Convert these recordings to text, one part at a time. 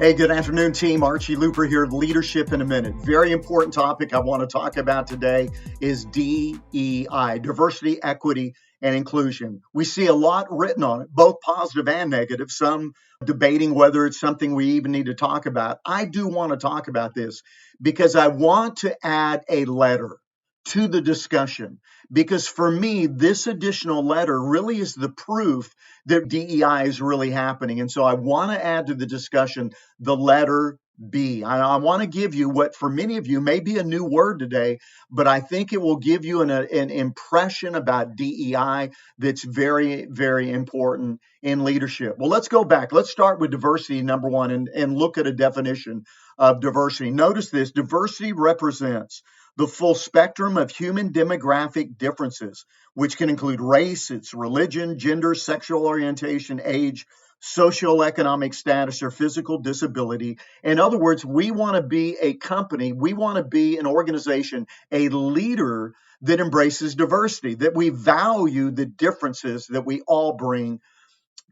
Hey, good afternoon, team. Archie Luper here, Leadership in a Minute. Very important topic I want to talk about today is DEI, diversity, equity, and inclusion. We see a lot written on it, both positive and negative, some debating whether it's something we even need to talk about. I do want to talk about this because I want to add a letter to the discussion, because for me, this additional letter really is the proof that DEI is really happening. And so I want to add to the discussion the letter B. I want to give you what for many of you may be a new word today, but I think it will give you an impression about DEI that's very, very important in leadership. Well, let's go back. Let's start with diversity, number one, and look at a definition of diversity. Notice this: diversity represents the full spectrum of human demographic differences, which can include race, its religion, gender, sexual orientation, age, socioeconomic status, or physical disability. In other words, we want to be a company, we want to be an organization, a leader that embraces diversity, that we value the differences that we all bring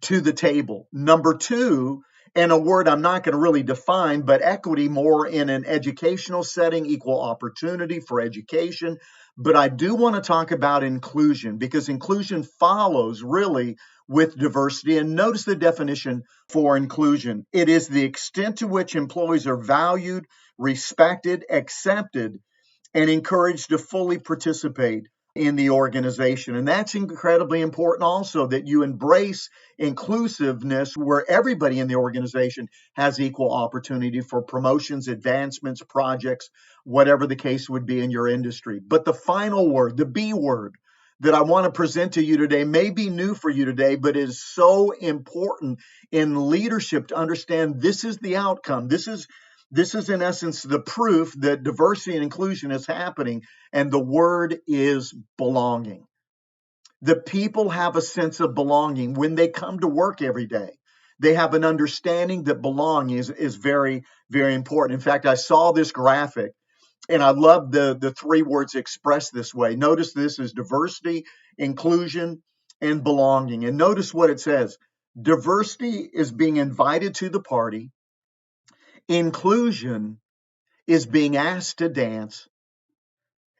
to the table. Number two, and a word I'm not going to really define, but equity more in an educational setting, equal opportunity for education. But I do want to talk about inclusion, because inclusion follows really with diversity. And notice the definition for inclusion. It is the extent to which employees are valued, respected, accepted, and encouraged to fully participate in the organization. And that's incredibly important also, that you embrace inclusiveness where everybody in the organization has equal opportunity for promotions, advancements, projects, whatever the case would be in your industry. But the final word, the B word, that I want to present to you today may be new for you today, but is so important in leadership to understand this is the outcome. This is in essence the proof that diversity and inclusion is happening, and the word is belonging. The people have a sense of belonging when they come to work every day. They have an understanding that belonging is very, very important. In fact, I saw this graphic, and I love the three words expressed this way. Notice this is diversity, inclusion, and belonging. And notice what it says. Diversity is being invited to the party. Inclusion is being asked to dance,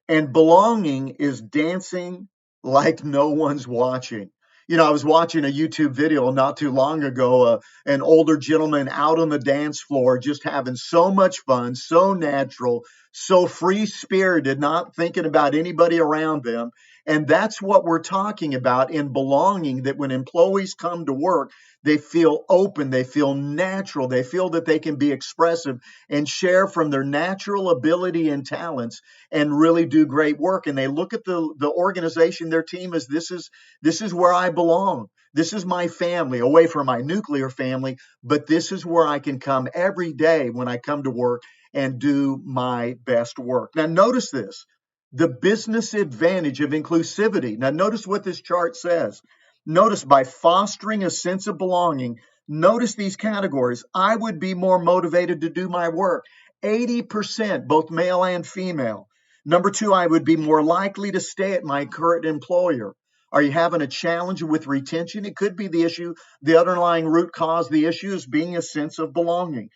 and belonging is dancing like no one's watching. I was watching a YouTube video not too long ago, an older gentleman out on the dance floor just having so much fun, so natural, so free-spirited, not thinking about anybody around them. And that's what we're talking about in belonging, that when employees come to work, they feel open, they feel natural, they feel that they can be expressive and share from their natural ability and talents and really do great work. And they look at the organization, their team, as this is where I belong. This is my family, away from my nuclear family, but this is where I can come every day when I come to work and do my best work. Now, notice this, the business advantage of inclusivity. Now, notice what this chart says. Notice, by fostering a sense of belonging, notice these categories. I would be more motivated to do my work. 80%, both male and female. Number two, I would be more likely to stay at my current employer. Are you having a challenge with retention? It could be the issue. The underlying root cause, the issue is being a sense of belonging.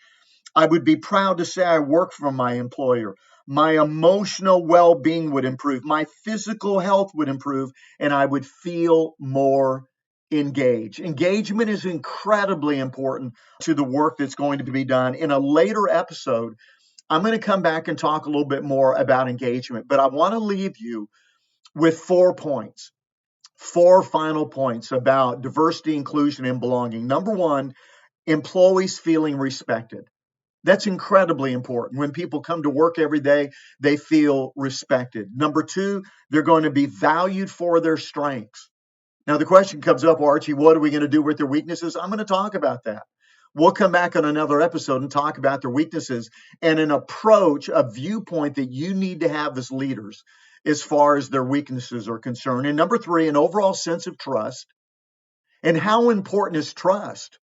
I would be proud to say I work for my employer. My emotional well-being would improve. My physical health would improve, and I would feel more engaged. Engagement is incredibly important to the work that's going to be done. In a later episode, I'm going to come back and talk a little bit more about engagement, but I want to leave you with 4 points, 4 final points about diversity, inclusion, and belonging. Number one, employees feeling respected. That's incredibly important. When people come to work every day, they feel respected. Number two, they're going to be valued for their strengths. Now, the question comes up, Archie, what are we going to do with their weaknesses? I'm going to talk about that. We'll come back on another episode and talk about their weaknesses and an approach, a viewpoint that you need to have as leaders as far as their weaknesses are concerned. And number three, an overall sense of trust. And how important is trust?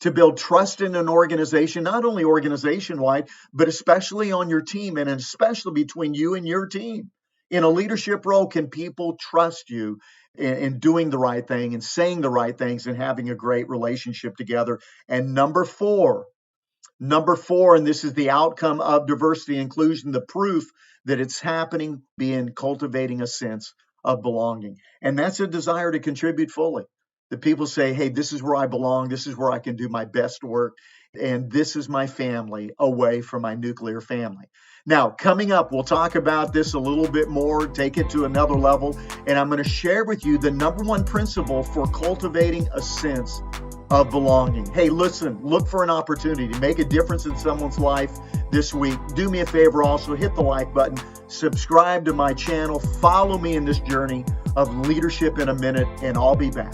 To build trust in an organization, not only organization-wide, but especially on your team, and especially between you and your team. In a leadership role, can people trust you in doing the right thing and saying the right things and having a great relationship together? And number four, Number four, and this is the outcome of diversity and inclusion, the proof that it's happening, being cultivating a sense of belonging. And that's a desire to contribute fully. That people say, hey, this is where I belong. This is where I can do my best work. And this is my family away from my nuclear family. Now, coming up, we'll talk about this a little bit more, take it to another level. And I'm going to share with you the number one principle for cultivating a sense of belonging. Hey, listen, look for an opportunity to make a difference in someone's life this week. Do me a favor also, hit the like button, subscribe to my channel, follow me in this journey of leadership in a minute, and I'll be back.